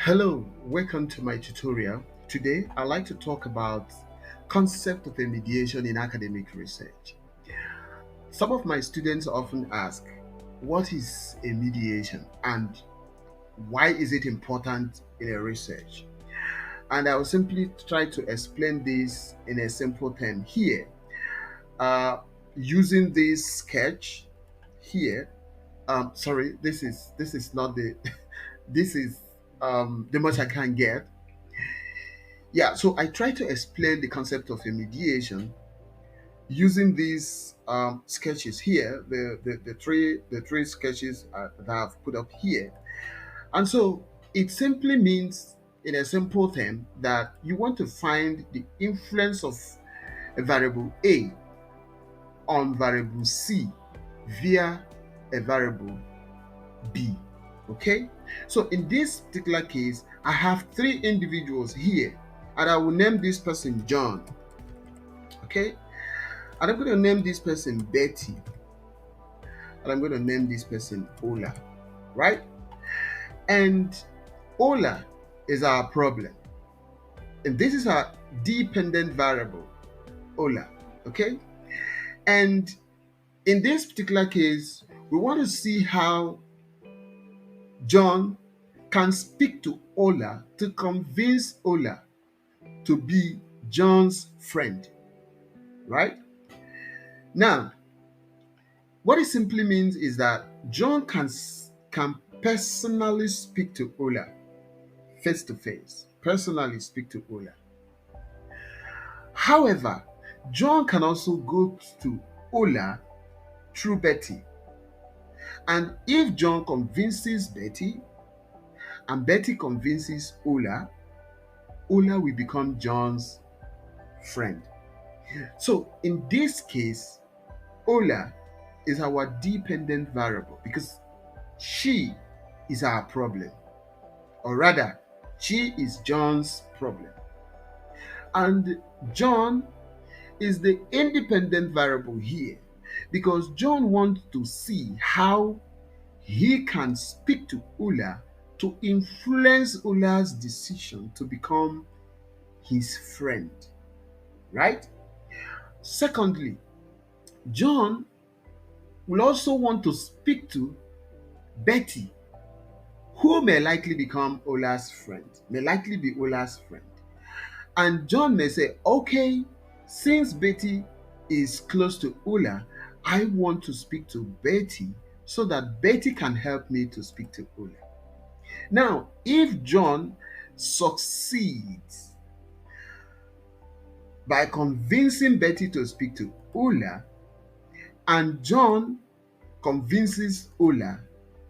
Hello, welcome to my tutorial. Today, I'd like to talk about concept of a mediation in academic research. Some of my students often ask, what is a mediation and why is it important in a research? And I will simply try to explain this in a simple term here. Uh, Using this sketch here, sorry, this is not the this is the much I can get. Yeah, so I try to explain the concept of a mediation using these sketches here, the three sketches that I've put up here. And so it simply means, in a simple term, that you want to find the influence of a variable A on variable C via a variable B. Okay, so in this particular case, I have three individuals here, and I will name this person John. Okay, and I'm going to name this person Betty, and I'm going to name this person Ola, right? And Ola is our problem, and this is our dependent variable, Ola, okay? And in this particular case, we want to see how John can speak to Ola to convince Ola to be John's friend, right? Now, what it simply means is that John can personally speak to Ola face to face, personally speak to Ola. However, John can also go to Ola through Betty. And if John convinces Betty and Betty convinces Ola, Ola will become John's friend. So in this case, Ola is our dependent variable because she is our problem, or rather, she is John's problem. And John is the independent variable here because John wants to see how he can speak to Ula to influence Ula's decision to become his friend, right? Secondly, John will also want to speak to Betty, who may likely become Ola's friend, may likely be Ola's friend. And John may say, okay, since Betty is close to Ula, I want to speak to Betty so that Betty can help me to speak to Ula. Now, if John succeeds by convincing Betty to speak to Ula, and John convinces Ula,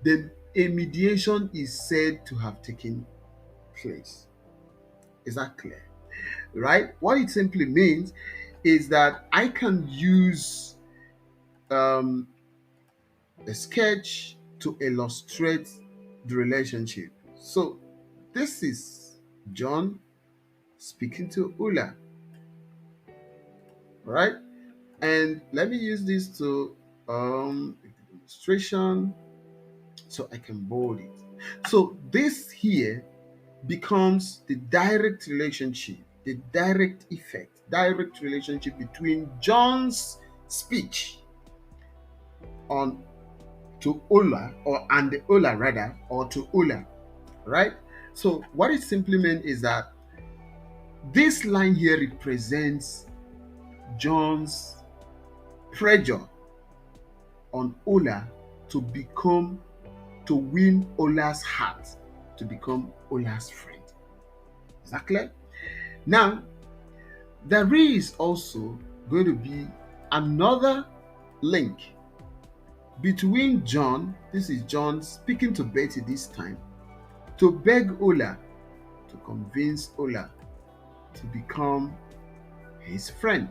then a mediation is said to have taken place. Is that clear? Right? What it simply means is that I can use um, a sketch to illustrate the relationship. So this is John speaking to Ula, right? And let me use this to illustration so I can bold it. So this here becomes the direct relationship, the direct effect, direct relationship between John's speech on to Ola, or and the Ola rather, or to Ola, right? So what it simply meant is that this line here represents John's pressure on Ola to become, to win Ola's heart, to become Ola's friend. Is that clear? Now, there is also going to be another link between John, this is John speaking to Betty this time, to beg Ola, to convince Ola to become his friend.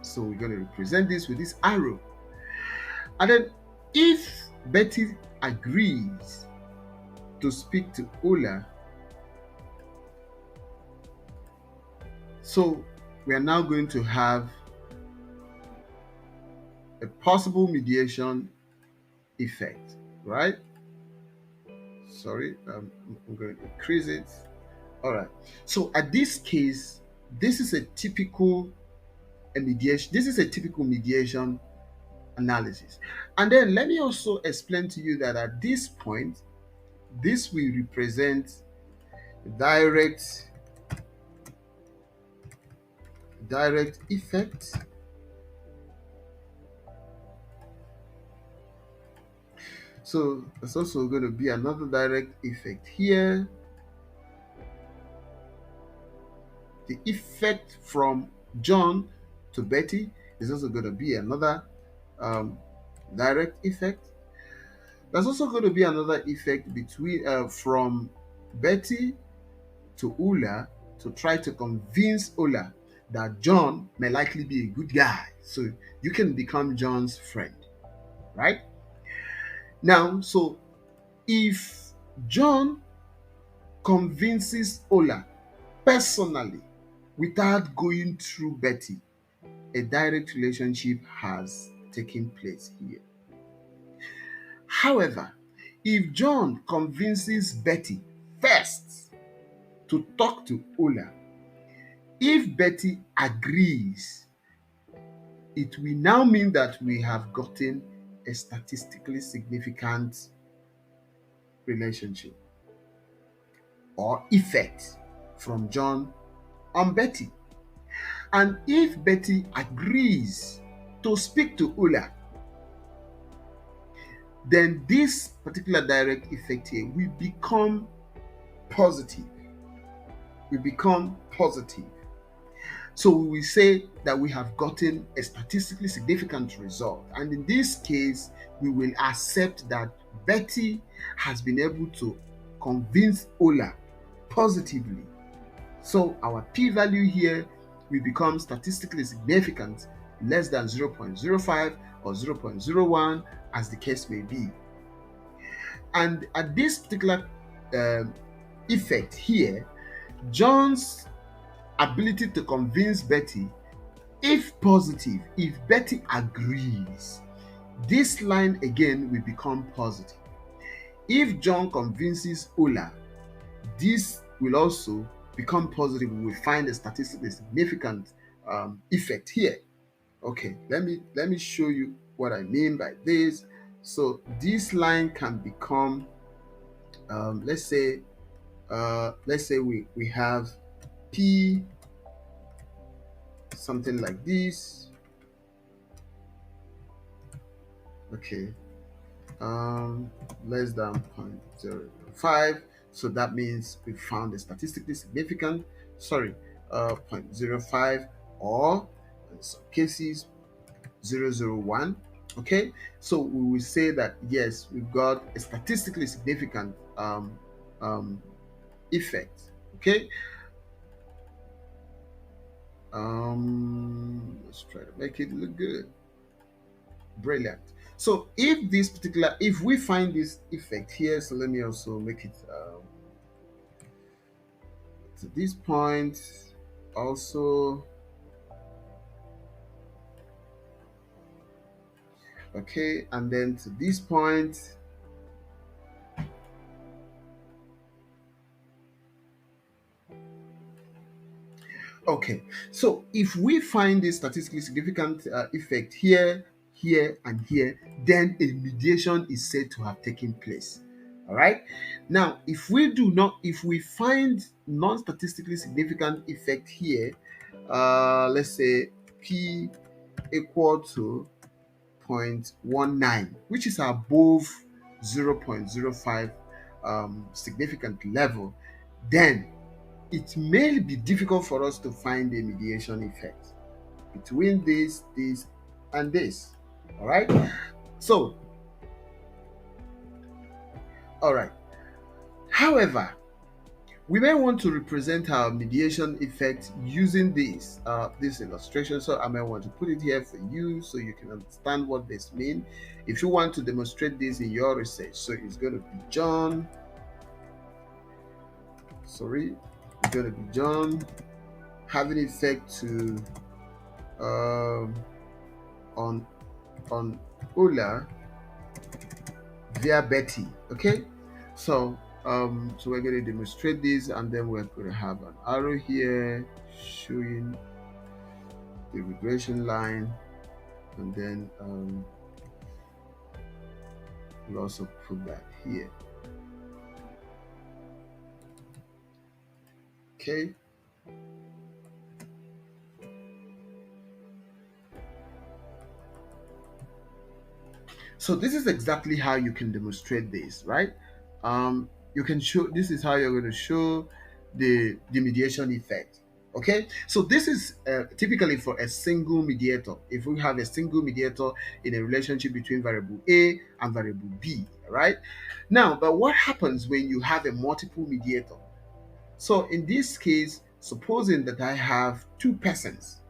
So we're going to represent this with this arrow. And then if Betty agrees to speak to Ola, so we are now going to have a possible mediation effect, right? sorry, I'm going to increase it. All right. So at this case, this is a typical mediation. This is a typical mediation analysis. And then let me also explain to you that at this point, this will represent direct direct effect. So there's also going to be another direct effect here. The effect from John to Betty is also going to be another um, direct effect. There's also going to be another effect between from Betty to Ula to try to convince Ula that John may likely be a good guy. So you can become John's friend, right? Now, so if John convinces Ola personally without going through Betty, a direct relationship has taken place here. However, if John convinces Betty first to talk to Ola, if Betty agrees, it will now mean that we have gotten a statistically significant relationship or effect from John on Betty. And if Betty agrees to speak to Ola, then this particular direct effect here will become positive. Will become positive. So we will say that we have gotten a statistically significant result. And in this case, we will accept that Betty has been able to convince Ola positively. So our p-value here will become statistically significant, less than 0.05 or 0.01, as the case may be. And at this particular effect here, John's ability to convince Betty, if positive, if Betty agrees, this line again will become positive. If John convinces Ola, this will also become positive. We will find a statistically significant effect here. Okay, let me show you what I mean by this. So this line can become, let's say we have P something like this. Okay, less than 0.05. So that means we found a statistically significant, 0.05, or in some cases 0.001. Okay, so we will say that yes, we've got a statistically significant effect. Okay, let's try to make it look good. Brilliant. So if we find this effect here, so let me also make it to this point also. Okay, and then to this point. Okay, so if we find this statistically significant effect here, here, and here, then a mediation is said to have taken place. All right. Now, if we find non-statistically significant effect here, let's say p equal to 0.19, which is above 0.05 significant level, then it may be difficult for us to find a mediation effect between this, and this. All right. So, all right. However, we may want to represent our mediation effect using this illustration. So I may want to put it here for you so you can understand what this means. If you want to demonstrate this in your research, so it's going to be John. Sorry, it's going to be John having effect to on Ola via Betty. Okay, So we're going to demonstrate this, and then we're going to have an arrow here showing the regression line, and then we'll also put that here. Okay. So this is exactly how you can demonstrate this, right? You can show, this is how you're going to show the mediation effect. Okay, so this is typically for a single mediator. If we have a single mediator in a relationship between variable A and variable B, right? Now, but what happens when you have a multiple mediator? So in this case, supposing that I have two persons,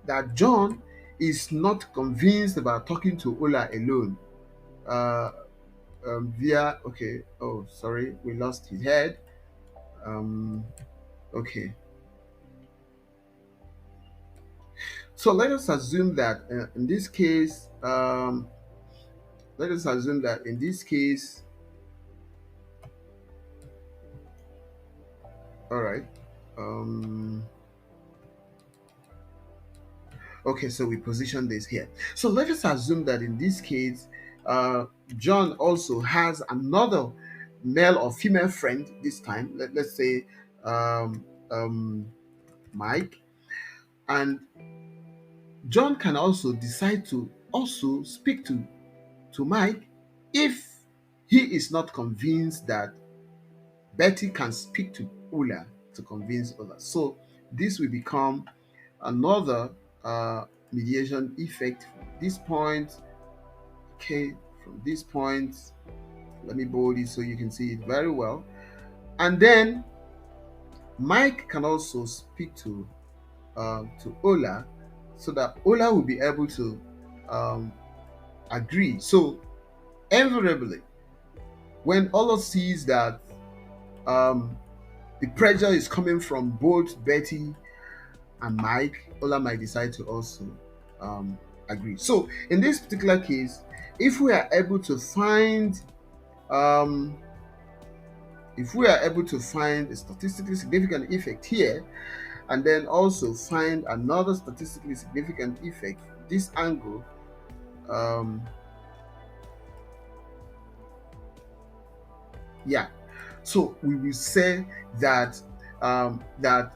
that John is not convinced about talking to Ola alone, uh, via, okay, oh sorry, we lost his head. um okay, so let us assume that in this case, let us assume that in this case, all right, um okay, so we position this here. So let us assume that in this case, uh John also has another male or female friend. This time, let's say um Mike, and John can also decide to also speak to Mike if he is not convinced that Betty can speak to Ula to convince Ula. So this will become another mediation effect from this point. Okay, from this point, let me bold it so you can see it very well. And then Mike can also speak to Ola, so that Ola will be able to um, agree. So invariably, when Ola sees that um, the pressure is coming from both Betty and Mike, Ola might decide to also um, agree. So in this particular case, if we are able to find um, if we are able to find a statistically significant effect here, and then also find another statistically significant effect from this angle, um, yeah, so we will say that that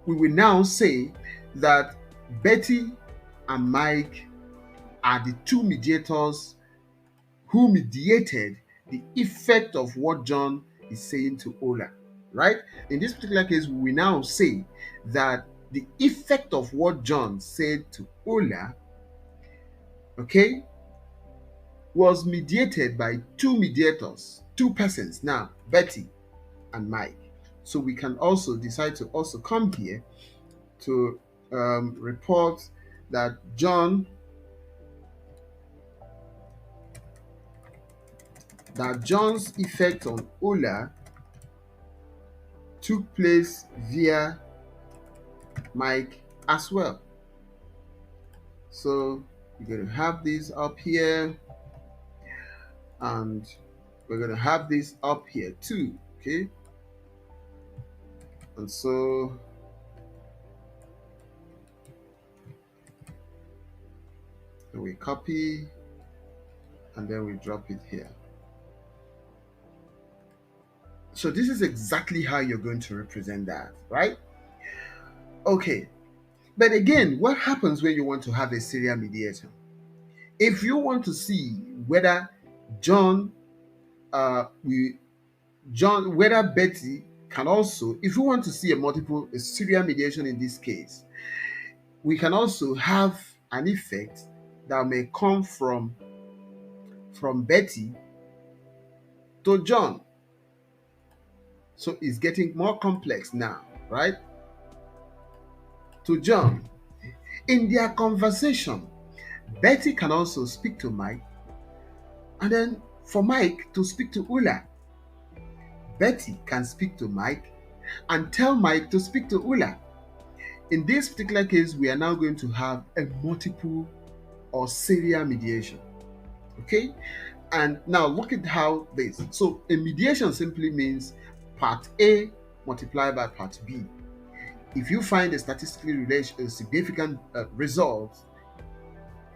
we will now say that Betty and Mike are the two mediators who mediated the effect of what John is saying to Ola, right? In this particular case, we will now say that the effect of what John said to Ola, okay, was mediated by two mediators, two persons now, Betty and Mike. So we can also decide to also come here to report that John's effect on Ola took place via Mike as well. So we're going to have this up here, and we're going to have this up here too. Okay, and so we copy and then we drop it here. So this is exactly how you're going to represent that, right? Okay, but again, what happens when you want to have a serial mediator? If you want to see whether John, whether Betty can also, if you want to see a serial mediation in this case, we can also have an effect that may come from Betty to John. So it's getting more complex now, right? To John. In their conversation, Betty can also speak to Mike, and then for Mike to speak to Ula. Betty can speak to Mike and tell Mike to speak to Ula. In this particular case, we are now going to have a multiple or serial mediation. Okay? And now look at how this. So a mediation simply means part A multiplied by part B. If you find a statistically significant result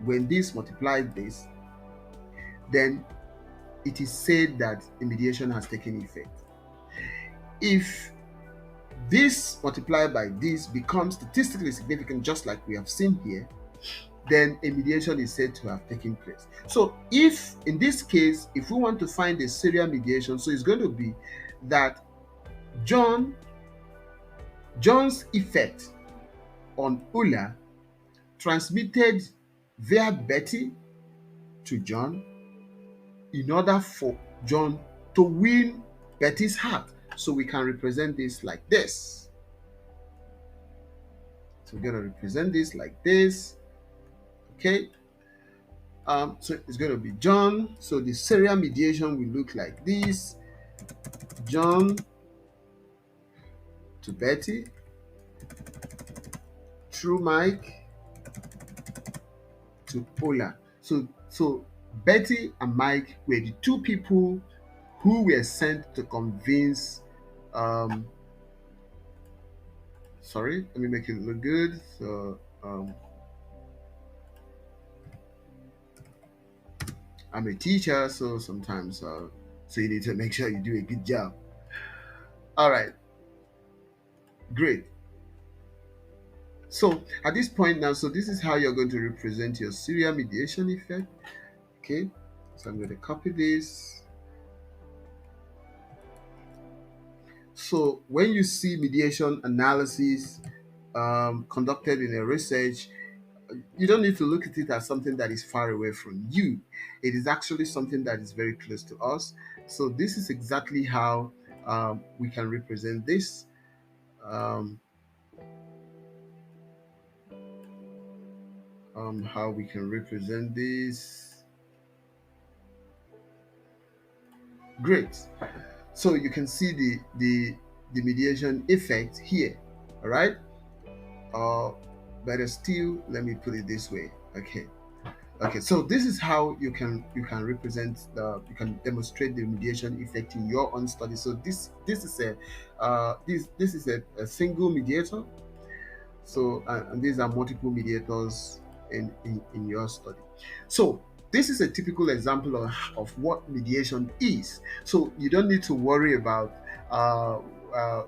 when this multiplies this, then it is said that a mediation has taken effect. If this multiplied by this becomes statistically significant, just like we have seen here, then a mediation is said to have taken place. So if in this case, if we want to find a serial mediation, so it's going to be that John's effect on Ulla transmitted via Betty to John in order for John to win Betty's heart. So we can represent this like this. So we're going to represent this like this. Okay. So it's going to be John. So the serial mediation will look like this. John to Betty through Mike to Ola. So Betty and Mike were the two people who were sent to convince sorry, let me make it look good. So I'm a teacher, so sometimes so you need to make sure you do a good job. All right, great. So at this point now, so this is how you're going to represent your serial mediation effect. Okay, so I'm going to copy this. So when you see mediation analysis conducted in a research, you don't need to look at it as something that is far away from you. It is actually something that is very close to us. So this is exactly how we can represent this. How we can represent this. Great. So you can see the mediation effect here. All right. Better still, let me put it this way. Okay, so this is how you can represent you can demonstrate the mediation effect in your own study. So this is a this is a single mediator. So and these are multiple mediators in your study. So this is a typical example of what mediation is. So you don't need to worry about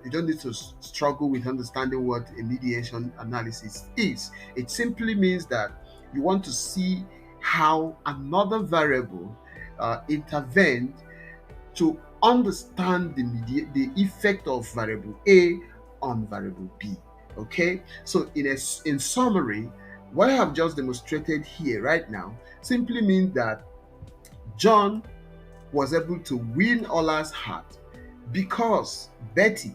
you don't need to struggle with understanding what a mediation analysis is. It simply means that you want to see how another variable intervened to understand the effect of variable A on variable B. Okay, so in summary, what I have just demonstrated here right now simply means that John was able to win Ola's heart because Betty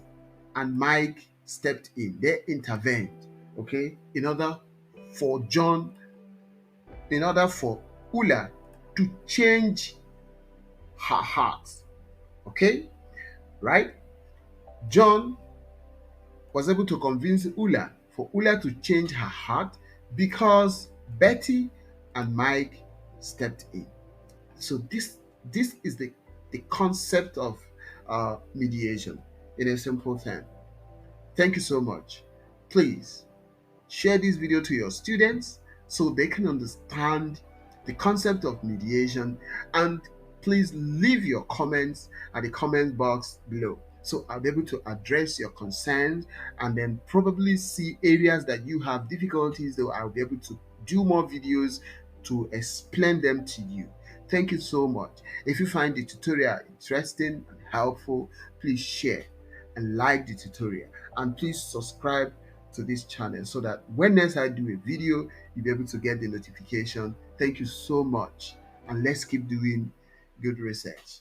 and Mike stepped in. They intervened, okay, in order for Ula to change her heart. Okay, right? John was able to convince for Ula to change her heart because Betty and Mike stepped in. So this is the concept of mediation in a simple term. Thank you so much. Please share this video to your students so they can understand the concept of mediation, and please leave your comments at the comment box below so I'll be able to address your concerns and then probably see areas that you have difficulties, though I'll be able to do more videos to explain them to you. Thank you so much. If you find the tutorial interesting and helpful, please share and like the tutorial, and please subscribe to this channel so that when next I do a video, you'll be able to get the notification. Thank you so much, and let's keep doing good research.